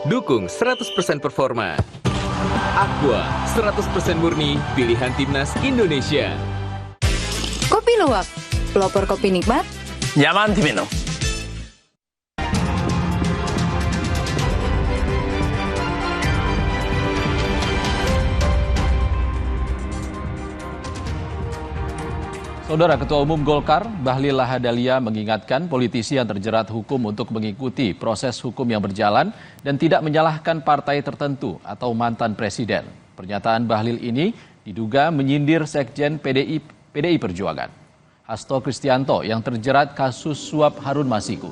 Dukung 100% performa. Aqua 100% murni pilihan timnas Indonesia. Kopi luwak, pelopor kopi nikmat. Nyaman diminum. Saudara Ketua Umum Golkar, Bahlil Lahadalia mengingatkan politisi yang terjerat hukum untuk mengikuti proses hukum yang berjalan dan tidak menyalahkan partai tertentu atau mantan presiden. Pernyataan Bahlil ini diduga menyindir Sekjen PDI Perjuangan, Hasto Kristianto, yang terjerat kasus suap Harun Masiku.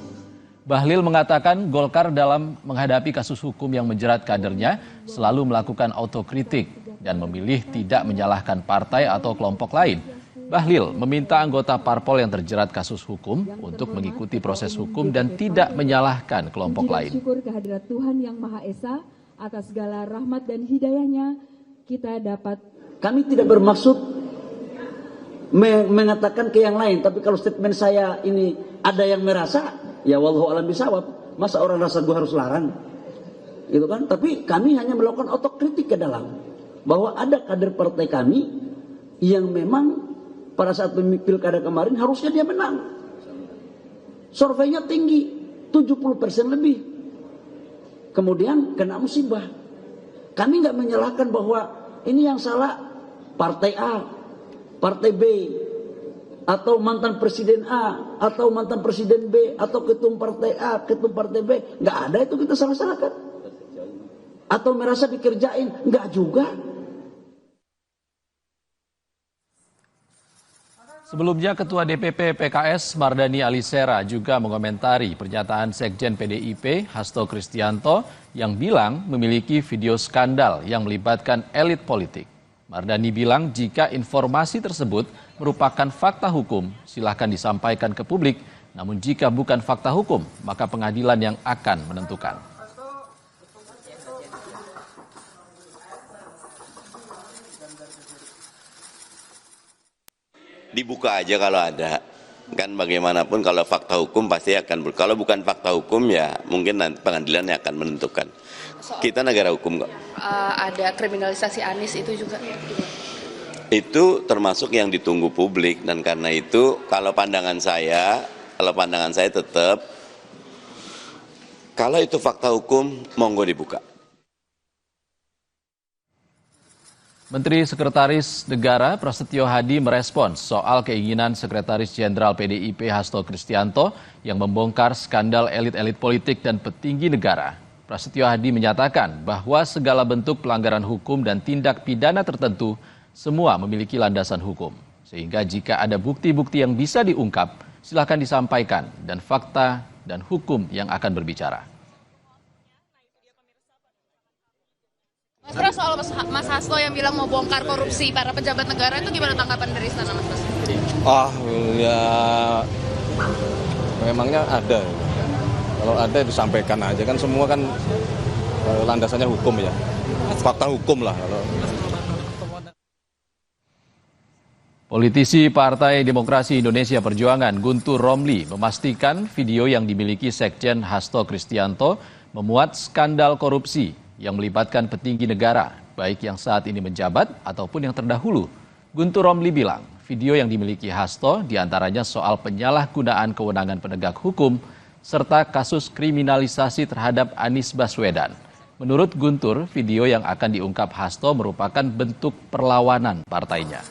Bahlil mengatakan Golkar dalam menghadapi kasus hukum yang menjerat kadernya selalu melakukan autokritik dan memilih tidak menyalahkan partai atau kelompok lain. Bahlil meminta anggota parpol yang terjerat kasus hukum untuk mengikuti proses hukum dan tidak menyalahkan kelompok lain. Syukur kehadirat Tuhan Yang Maha Esa atas segala rahmat dan hidayahnya kita dapat. Kami tidak bermaksud mengatakan ke yang lain, tapi kalau statement saya ini ada yang merasa, ya wallahu alam bisawab. Masa orang rasa gue harus larang, gitu kan? Tapi kami hanya melakukan otokritik ke dalam bahwa ada kader partai kami yang memang pada saat pilkada kemarin harusnya dia menang. Surveinya tinggi, 70% lebih. Kemudian kena musibah. Kami nggak menyalahkan bahwa ini yang salah partai A, partai B, atau mantan presiden A, atau mantan presiden B, atau ketum partai A, ketum partai B. Nggak ada itu kita salah-salahkan. Atau merasa dikerjain, nggak juga. Sebelumnya, Ketua DPP PKS Mardani Alisera juga mengomentari pernyataan Sekjen PDIP Hasto Kristianto yang bilang memiliki video skandal yang melibatkan elit politik. Mardani bilang jika informasi tersebut merupakan fakta hukum, silahkan disampaikan ke publik. Namun jika bukan fakta hukum, maka pengadilan yang akan menentukan. Dibuka aja kalau ada, kan bagaimanapun kalau fakta hukum pasti akan kalau bukan fakta hukum ya mungkin nanti pengadilan yang akan menentukan. Kita negara hukum kok. Ada kriminalisasi Anies itu juga. Itu termasuk yang ditunggu publik, dan karena itu kalau pandangan saya tetap kalau itu fakta hukum monggo dibuka. Menteri Sekretaris Negara Prasetyo Hadi merespons soal keinginan Sekretaris Jenderal PDIP Hasto Kristianto yang membongkar skandal elit-elit politik dan petinggi negara. Prasetyo Hadi menyatakan bahwa segala bentuk pelanggaran hukum dan tindak pidana tertentu semua memiliki landasan hukum. Sehingga jika ada bukti-bukti yang bisa diungkap, silakan disampaikan dan fakta dan hukum yang akan berbicara. Mas Pras, soal Mas Hasto yang bilang mau bongkar korupsi para pejabat negara itu gimana tanggapan dari istana, Mas Pras? Ya memangnya ada. Kalau ada disampaikan aja, kan semua kan landasannya hukum ya. Fakta hukum lah. Politisi Partai Demokrasi Indonesia Perjuangan Guntur Romli memastikan video yang dimiliki Sekjen Hasto Kristianto memuat skandal korupsi yang melibatkan petinggi negara, baik yang saat ini menjabat ataupun yang terdahulu. Guntur Romli bilang, video yang dimiliki Hasto diantaranya soal penyalahgunaan kewenangan penegak hukum, serta kasus kriminalisasi terhadap Anies Baswedan. Menurut Guntur, video yang akan diungkap Hasto merupakan bentuk perlawanan partainya.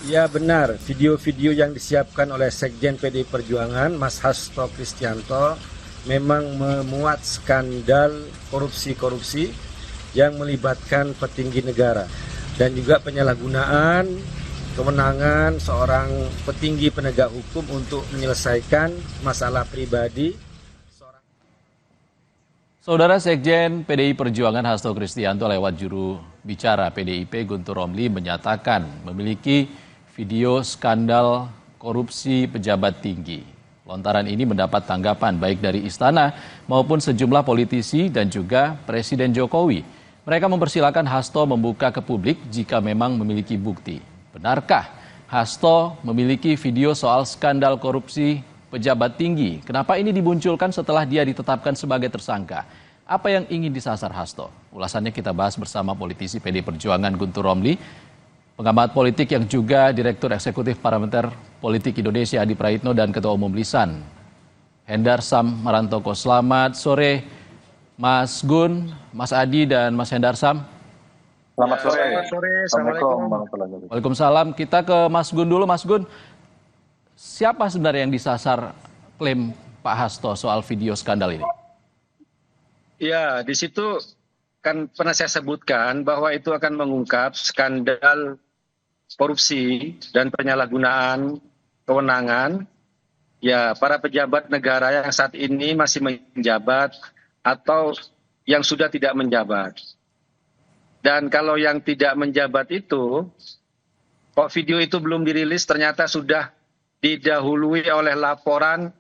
Ya benar, video-video yang disiapkan oleh Sekjen PDI Perjuangan, Mas Hasto Kristianto, memang memuat skandal korupsi-korupsi yang melibatkan petinggi negara. Dan juga penyalahgunaan kewenangan seorang petinggi penegak hukum untuk menyelesaikan masalah pribadi. Saudara Sekjen PDI Perjuangan Hasto Kristianto lewat juru bicara PDIP Guntur Romli menyatakan memiliki video skandal korupsi pejabat tinggi. Lontaran ini mendapat tanggapan baik dari istana maupun sejumlah politisi dan juga Presiden Jokowi. Mereka mempersilahkan Hasto membuka ke publik jika memang memiliki bukti. Benarkah Hasto memiliki video soal skandal korupsi pejabat tinggi. Kenapa ini dimunculkan setelah dia ditetapkan sebagai tersangka? Apa yang ingin disasar Hasto? Ulasannya kita bahas bersama politisi PD Perjuangan Guntur Romli, pengamat politik yang juga Direktur Eksekutif Parameter Politik Indonesia Adi Praitno, dan Ketua Umum Lisan Hendar Sam Marantoko. Selamat sore Mas Gun, Mas Adi, dan Mas Hendar Sam. Selamat sore. Assalamualaikum. Waalaikumsalam. Kita ke Mas Gun dulu. Mas Gun, siapa sebenarnya yang disasar klaim Pak Hasto soal video skandal ini? Ya, di situ kan pernah saya sebutkan bahwa itu akan mengungkap skandal korupsi dan penyalahgunaan kewenangan ya para pejabat negara yang saat ini masih menjabat atau yang sudah tidak menjabat. Dan kalau yang tidak menjabat itu, kok video itu belum dirilis ternyata sudah didahului oleh laporan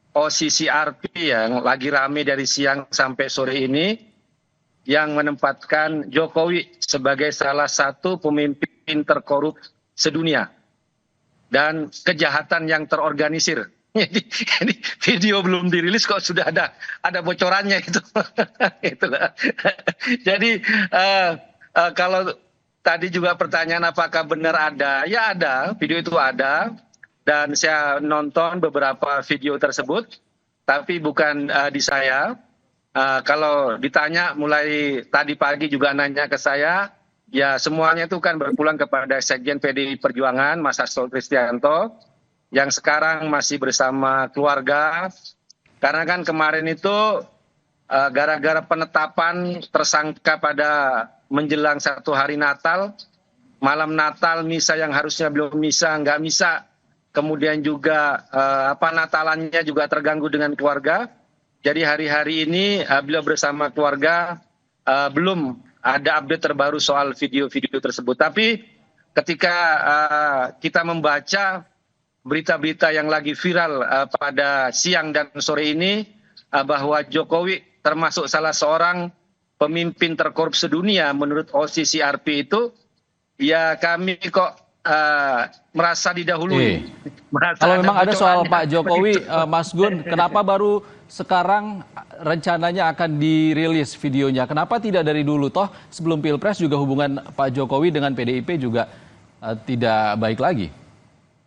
OCCRP yang lagi rame dari siang sampai sore ini, yang menempatkan Jokowi sebagai salah satu pemimpin terkorup sedunia dan kejahatan yang terorganisir. Jadi video belum dirilis kok sudah ada bocorannya itu. Itulah. Jadi kalau tadi juga pertanyaan apakah benar ada, ya ada, video itu ada. Dan saya nonton beberapa video tersebut, tapi bukan di saya. Kalau ditanya mulai tadi pagi juga nanya ke saya, ya semuanya itu kan berpulang kepada Sekjen PDI Perjuangan, Mas Hasto Kristianto, yang sekarang masih bersama keluarga. Karena kan kemarin itu gara-gara penetapan tersangka pada menjelang 1 hari Natal, malam Natal misa yang harusnya belum misa, nggak misa. Kemudian juga Natalannya juga terganggu dengan keluarga. Jadi hari-hari ini beliau bersama keluarga belum ada update terbaru soal video-video tersebut. Tapi ketika kita membaca berita-berita yang lagi viral pada siang dan sore ini, bahwa Jokowi termasuk salah seorang pemimpin terkorup sedunia menurut OCCRP itu, ya kami kok merasa didahului. Kalau memang ada soal Pak Jokowi, Mas Gun, kenapa baru sekarang rencananya akan dirilis videonya? Kenapa tidak dari dulu? Toh sebelum Pilpres juga hubungan Pak Jokowi dengan PDIP juga tidak baik lagi.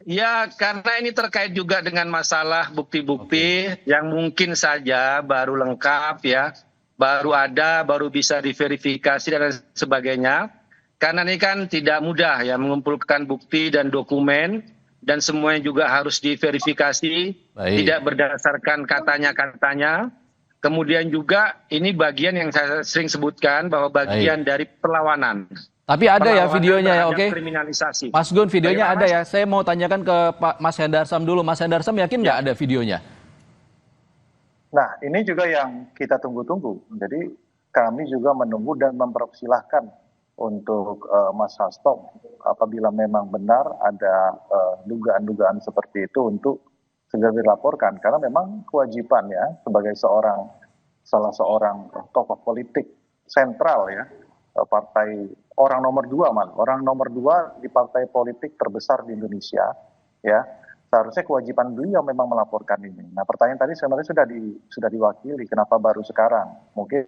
Ya, karena ini terkait juga dengan masalah bukti-bukti yang mungkin saja baru lengkap ya, baru ada, baru bisa diverifikasi dan sebagainya. Karena ini kan tidak mudah ya mengumpulkan bukti dan dokumen, dan semuanya juga harus diverifikasi, tidak berdasarkan katanya-katanya. Kemudian juga ini bagian yang saya sering sebutkan bahwa bagian dari perlawanan. Tapi ada ya videonya ya, oke? Kriminalisasi. Mas Gun, videonya ada ya. Saya mau tanyakan ke Pak Mas Hendar Sam dulu. Mas Hendar Sam yakin nggak ada videonya? Nah, ini juga yang kita tunggu-tunggu. Jadi kami juga menunggu dan mempersilahkan untuk Mas Hasto apabila memang benar ada dugaan-dugaan seperti itu untuk segera dilaporkan, karena memang kewajibannya sebagai salah seorang tokoh politik sentral ya, partai orang nomor 2 di partai politik terbesar di Indonesia ya, seharusnya kewajiban beliau memang melaporkan ini. Nah, pertanyaan tadi sebenarnya sudah diwakili, kenapa baru sekarang? Mungkin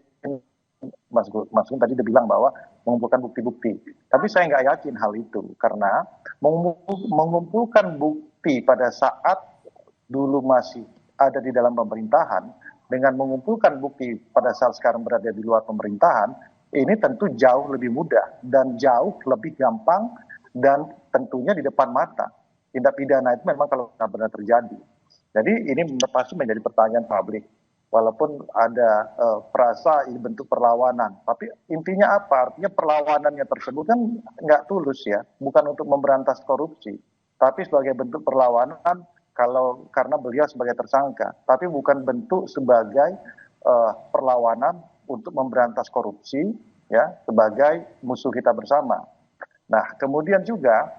Mas Gun tadi dia bilang bahwa mengumpulkan bukti-bukti. Tapi saya nggak yakin hal itu, karena mengumpulkan bukti pada saat dulu masih ada di dalam pemerintahan, dengan mengumpulkan bukti pada saat sekarang berada di luar pemerintahan, ini tentu jauh lebih mudah dan jauh lebih gampang, dan tentunya di depan mata. Tindak pidana itu memang kalau benar terjadi. Jadi ini pasti menjadi pertanyaan publik. Walaupun ada frasa ini bentuk perlawanan, tapi intinya apa? Artinya perlawanannya tersebut kan nggak tulus ya, bukan untuk memberantas korupsi, tapi sebagai bentuk perlawanan karena beliau sebagai tersangka, tapi bukan bentuk sebagai perlawanan untuk memberantas korupsi ya, sebagai musuh kita bersama. Nah, kemudian juga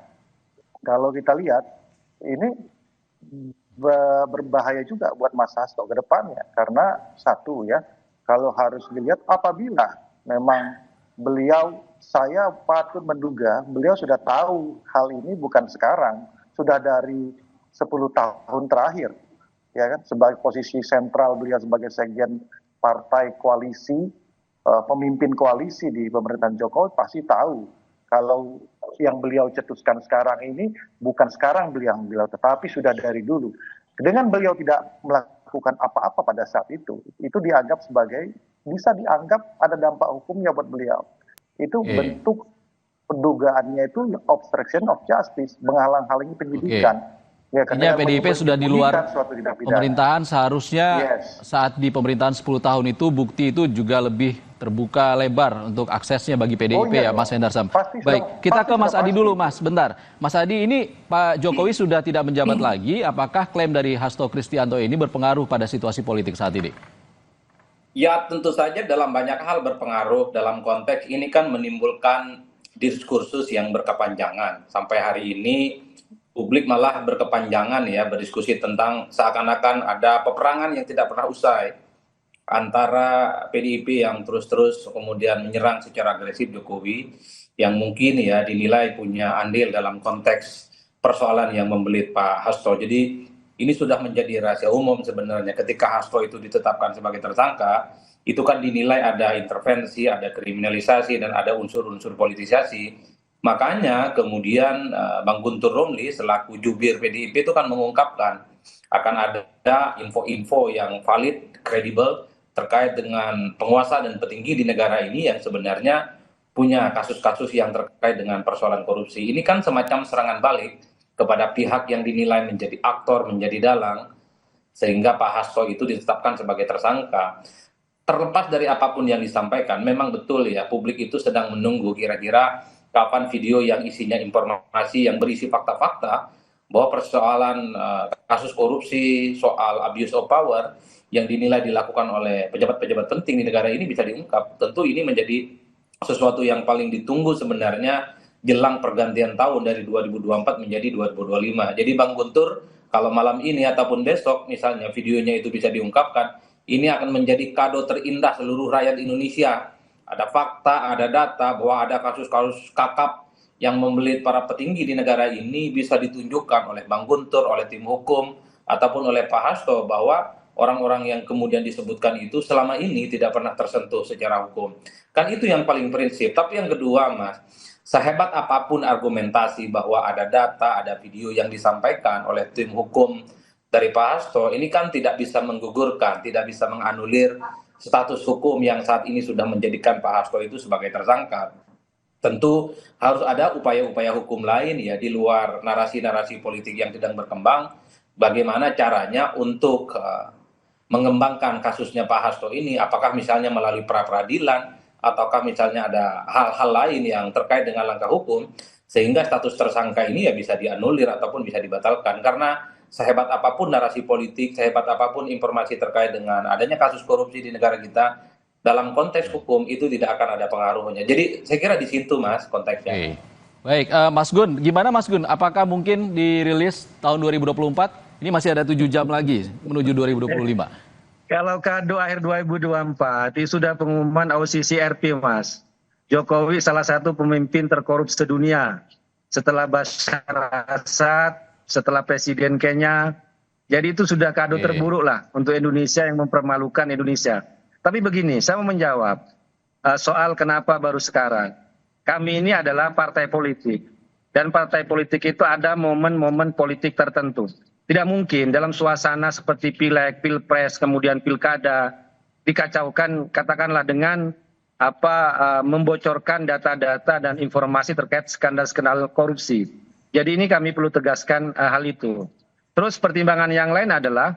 kalau kita lihat ini berbahaya juga buat Mas Hasto ke depannya, karena satu ya, kalau harus dilihat apabila memang saya patut menduga beliau sudah tahu hal ini bukan sekarang, sudah dari 10 tahun terakhir ya kan, sebagai posisi sentral beliau sebagai sekjen partai koalisi, pemimpin koalisi di pemerintahan Jokowi pasti tahu kalau yang beliau cetuskan sekarang ini bukan sekarang beliau, tetapi sudah dari dulu. Dengan beliau tidak melakukan apa-apa pada saat itu dianggap sebagai, bisa dianggap ada dampak hukumnya buat beliau. Itu bentuk pendugaannya itu obstruction of justice, menghalang-halangi penyidikan. Ya, artinya PDIP sudah di luar pemerintahan, seharusnya saat di pemerintahan 10 tahun itu bukti itu juga lebih terbuka lebar untuk aksesnya bagi PDIP ya Mas Hendarsam. Baik, kita ke Mas Adi dulu Mas, bentar. Mas Adi, ini Pak Jokowi sudah tidak menjabat lagi, apakah klaim dari Hasto Kristianto ini berpengaruh pada situasi politik saat ini? Ya tentu saja dalam banyak hal berpengaruh, dalam konteks ini kan menimbulkan diskursus yang berkepanjangan. Sampai hari ini publik malah berkepanjangan ya berdiskusi tentang seakan-akan ada peperangan yang tidak pernah usai antara PDIP yang terus-terus kemudian menyerang secara agresif Jokowi yang mungkin ya dinilai punya andil dalam konteks persoalan yang membelit Pak Hasto. Jadi ini sudah menjadi rahasia umum sebenarnya, ketika Hasto itu ditetapkan sebagai tersangka itu kan dinilai ada intervensi, ada kriminalisasi dan ada unsur-unsur politisasi. Makanya kemudian Bang Guntur Romli selaku jubir PDIP itu kan mengungkapkan akan ada info-info yang valid, kredibel terkait dengan penguasa dan petinggi di negara ini yang sebenarnya punya kasus-kasus yang terkait dengan persoalan korupsi. Ini kan semacam serangan balik kepada pihak yang dinilai menjadi aktor, menjadi dalang, sehingga Pak Hasto itu ditetapkan sebagai tersangka. Terlepas dari apapun yang disampaikan, memang betul ya publik itu sedang menunggu kira-kira kapan video yang isinya informasi yang berisi fakta-fakta bahwa persoalan kasus korupsi, soal abuse of power yang dinilai dilakukan oleh pejabat-pejabat penting di negara ini bisa diungkap. Tentu ini menjadi sesuatu yang paling ditunggu sebenarnya jelang pergantian tahun dari 2024 menjadi 2025. Jadi Bang Guntur, kalau malam ini ataupun besok misalnya videonya itu bisa diungkapkan, ini akan menjadi kado terindah seluruh rakyat Indonesia. Ada fakta, ada data bahwa ada kasus-kasus kakap yang membelit para petinggi di negara ini bisa ditunjukkan oleh Bang Guntur, oleh tim hukum, ataupun oleh Pak Hasto bahwa orang-orang yang kemudian disebutkan itu selama ini tidak pernah tersentuh secara hukum. Kan itu yang paling prinsip. Tapi yang kedua Mas, sehebat apapun argumentasi bahwa ada data, ada video yang disampaikan oleh tim hukum dari Pak Hasto, ini kan tidak bisa menggugurkan, tidak bisa menganulir status hukum yang saat ini sudah menjadikan Pak Hasto itu sebagai tersangka. Tentu harus ada upaya-upaya hukum lain ya di luar narasi-narasi politik yang sedang berkembang. Bagaimana caranya untuk mengembangkan kasusnya Pak Hasto ini, apakah misalnya melalui pra-peradilan, ataukah misalnya ada hal-hal lain yang terkait dengan langkah hukum, sehingga status tersangka ini ya bisa dianulir ataupun bisa dibatalkan. Karena sehebat apapun narasi politik, sehebat apapun informasi terkait dengan adanya kasus korupsi di negara kita, dalam konteks hukum itu tidak akan ada pengaruhnya. Jadi saya kira di situ Mas konteksnya. Baik, Mas Gun, gimana Mas Gun? Apakah mungkin dirilis tahun 2024? Ini masih ada 7 jam lagi menuju 2025. Kalau kado akhir 2024, itu sudah pengumuman OCCRP Mas. Jokowi salah satu pemimpin terkorup sedunia. Setelah Bashar Assad, setelah Presiden Kenya, jadi itu sudah kado terburuk lah untuk Indonesia yang mempermalukan Indonesia. Tapi begini, saya mau menjawab soal kenapa baru sekarang. Kami ini adalah partai politik, dan partai politik itu ada momen-momen politik tertentu. Tidak mungkin dalam suasana seperti pileg, pilpres, kemudian pilkada, dikacaukan katakanlah dengan membocorkan data-data dan informasi terkait skandal-skandal korupsi. Jadi ini kami perlu tegaskan hal itu. Terus pertimbangan yang lain adalah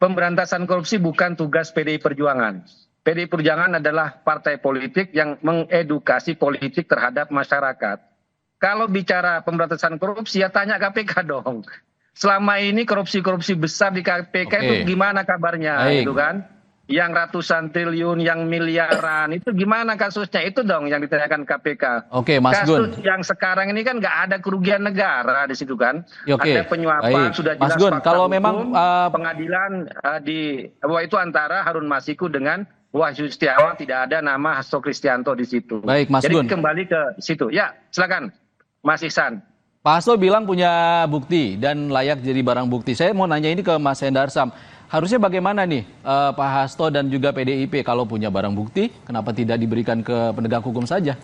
pemberantasan korupsi bukan tugas PDI Perjuangan. PDI Perjuangan adalah partai politik yang mengedukasi politik terhadap masyarakat. Kalau bicara pemberantasan korupsi ya tanya KPK dong. Selama ini korupsi-korupsi besar di KPK itu gimana kabarnya gitu kan? Yang ratusan triliun, yang miliaran, itu gimana kasusnya? Itu dong yang ditanyakan KPK. Oke, Mas Gun. Kasus yang sekarang ini kan nggak ada kerugian negara di situ kan. Ada penyuapan, sudah jelas Mas Gun, fakta kalau hukum, memang pengadilan bahwa itu antara Harun Masiku dengan Wahyu Setiawan, tidak ada nama Hasto Kristianto di situ. Baik, Mas Jadi Gun. kembali ke situ. Ya, silakan Mas Ihsan. Pak Hasto bilang punya bukti dan layak jadi barang bukti. Saya mau nanya ini ke Mas Hendarsam. Harusnya bagaimana nih Pak Hasto dan juga PDIP kalau punya barang bukti, kenapa tidak diberikan ke penegak hukum saja?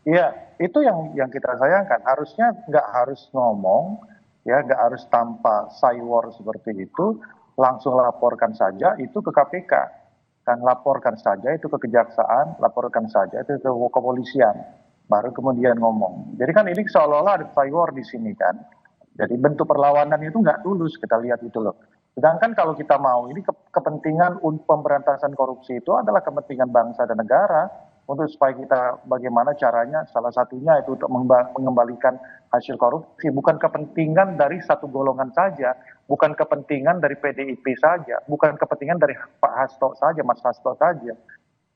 Iya, itu yang kita sayangkan. Harusnya nggak harus ngomong, ya nggak harus tanpa saywar seperti itu, langsung laporkan saja itu ke KPK. Dan laporkan saja itu ke kejaksaan, laporkan saja itu ke kepolisian. Baru kemudian ngomong. Jadi kan ini seolah-olah ada saywar di sini kan. Jadi bentuk perlawanan itu nggak tulus, kita lihat itu loh. Sedangkan kalau kita mau, ini kepentingan pemberantasan korupsi itu adalah kepentingan bangsa dan negara, untuk supaya kita bagaimana caranya, salah satunya itu untuk mengembalikan hasil korupsi, bukan kepentingan dari satu golongan saja, bukan kepentingan dari PDIP saja, bukan kepentingan dari Pak Hasto saja, Mas Hasto saja.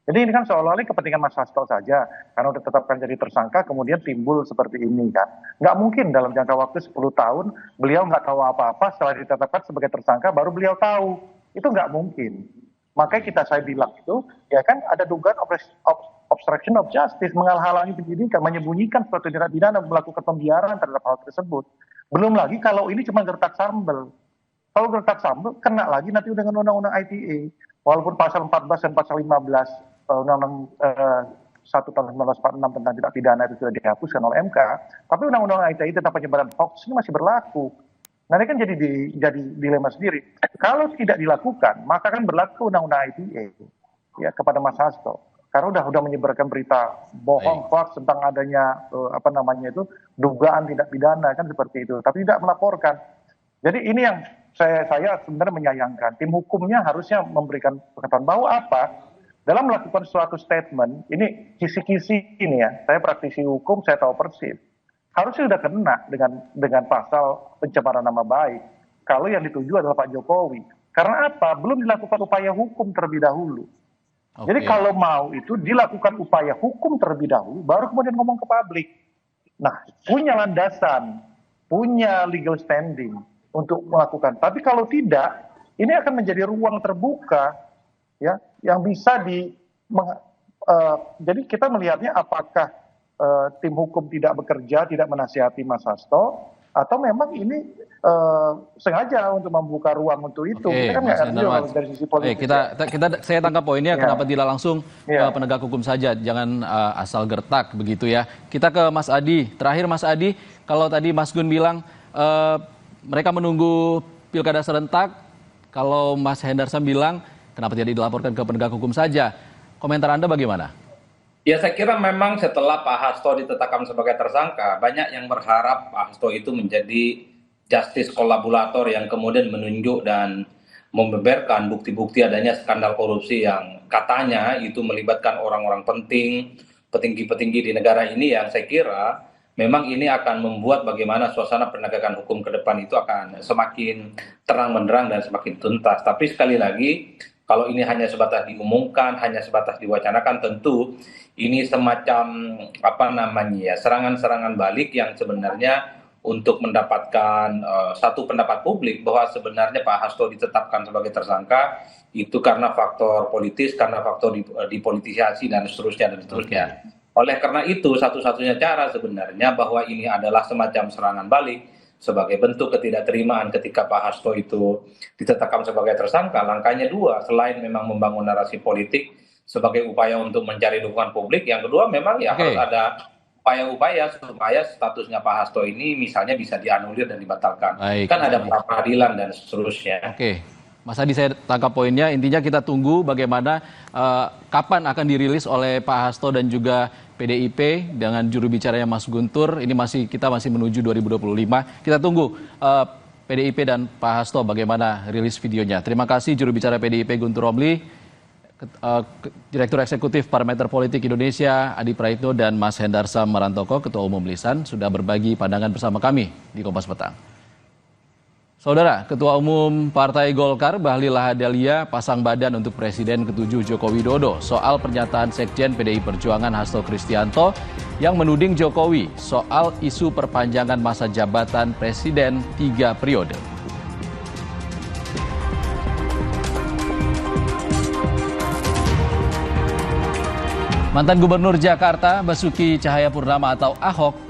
Jadi ini kan seolah-olah kepentingan Mas Hasto saja, karena udah tetapkan jadi tersangka, kemudian timbul seperti ini kan. Nggak mungkin dalam jangka waktu 10 tahun, beliau nggak tahu apa-apa, setelah ditetapkan sebagai tersangka, baru beliau tahu. Itu nggak mungkin. Makanya saya bilang itu, ya kan ada dugaan obstruction of justice, menghalangi penyidikan, menyembunyikan suatu tindak pidana, melakukan pembiaran terhadap hal tersebut. Belum lagi kalau ini cuma gertak sambel. Kalau gertak sambel, kena lagi nanti dengan undang-undang ITE. Walaupun pasal 14 dan pasal 15, undang-undang 1 tahun 1946 tentang tindak pidana itu sudah dihapuskan oleh MK, tapi undang-undang ITE tentang penyebaran hoax ini masih berlaku. Nah ini kan jadi dilema sendiri. Kalau tidak dilakukan, maka kan berlaku undang-undang ITE ya kepada Mas Hasto. Karena udah menyebarkan berita bohong, hoax tentang adanya dugaan tindak pidana kan seperti itu, tapi tidak melaporkan. Jadi ini yang saya sebenarnya menyayangkan. Tim hukumnya harusnya memberikan pengetahuan bahwa apa? Dalam melakukan suatu statement, ini kisi-kisi ini ya, saya praktisi hukum, saya tahu persis. Harusnya sudah kena dengan pasal pencemaran nama baik. Kalau yang dituju adalah Pak Jokowi. Karena apa? Belum dilakukan upaya hukum terlebih dahulu. Okay. Jadi kalau mau itu dilakukan upaya hukum terlebih dahulu, baru kemudian ngomong ke publik. Nah, punya landasan, punya legal standing untuk melakukan. Tapi kalau tidak, ini akan menjadi ruang terbuka, ya, yang bisa jadi kita melihatnya apakah tim hukum tidak bekerja, tidak menasihati Mas Hasto, atau memang ini sengaja untuk membuka ruang untuk itu. Oke, kita kan nggak ngerti dari sisi politik. Saya tangkap poinnya, kenapa tidak langsung penegak hukum saja, jangan asal gertak begitu ya. Kita ke Mas Adi. Terakhir Mas Adi, kalau tadi Mas Gun bilang mereka menunggu pilkada serentak, kalau Mas Hendarsam bilang kenapa tidak dilaporkan ke penegak hukum saja? Komentar Anda bagaimana? Ya saya kira memang setelah Pak Hasto ditetapkan sebagai tersangka, banyak yang berharap Pak Hasto itu menjadi justice kolaborator yang kemudian menunjuk dan membeberkan bukti-bukti adanya skandal korupsi yang katanya itu melibatkan orang-orang penting, petinggi-petinggi di negara ini, yang saya kira memang ini akan membuat bagaimana suasana penegakan hukum ke depan itu akan semakin terang benderang dan semakin tuntas. Tapi sekali lagi, kalau ini hanya sebatas diumumkan, hanya sebatas diwacanakan, tentu ini semacam serangan-serangan balik yang sebenarnya untuk mendapatkan satu pendapat publik bahwa sebenarnya Pak Hasto ditetapkan sebagai tersangka itu karena faktor politis, karena faktor dipolitisasi dan seterusnya. Oleh karena itu, satu-satunya cara sebenarnya bahwa ini adalah semacam serangan balik sebagai bentuk ketidakterimaan ketika Pak Hasto itu ditetapkan sebagai tersangka. Langkahnya dua, selain memang membangun narasi politik sebagai upaya untuk mencari dukungan publik, yang kedua memang harus ada upaya-upaya supaya statusnya Pak Hasto ini misalnya bisa dianulir dan dibatalkan. Kan ada pra-peradilan dan seterusnya. Oke. Mas Adi, saya tangkap poinnya. Intinya kita tunggu bagaimana kapan akan dirilis oleh Pak Hasto dan juga PDIP dengan juru bicaranya Mas Guntur. Ini kita masih menuju 2025. Kita tunggu PDIP dan Pak Hasto bagaimana rilis videonya. Terima kasih juru bicara PDIP Guntur Romli, Direktur Eksekutif Parameter Politik Indonesia Adi Praitno, dan Mas Hendarsam Marantoko, Ketua Umum Lisan, sudah berbagi pandangan bersama kami di Kompas Petang. Saudara, Ketua Umum Partai Golkar Bahlil Lahadalia pasang badan untuk Presiden ke-7 Joko Widodo soal pernyataan Sekjen PDI Perjuangan Hasto Kristianto yang menuding Jokowi soal isu perpanjangan masa jabatan Presiden 3 periode. Mantan Gubernur Jakarta Basuki Cahayapurnama atau Ahok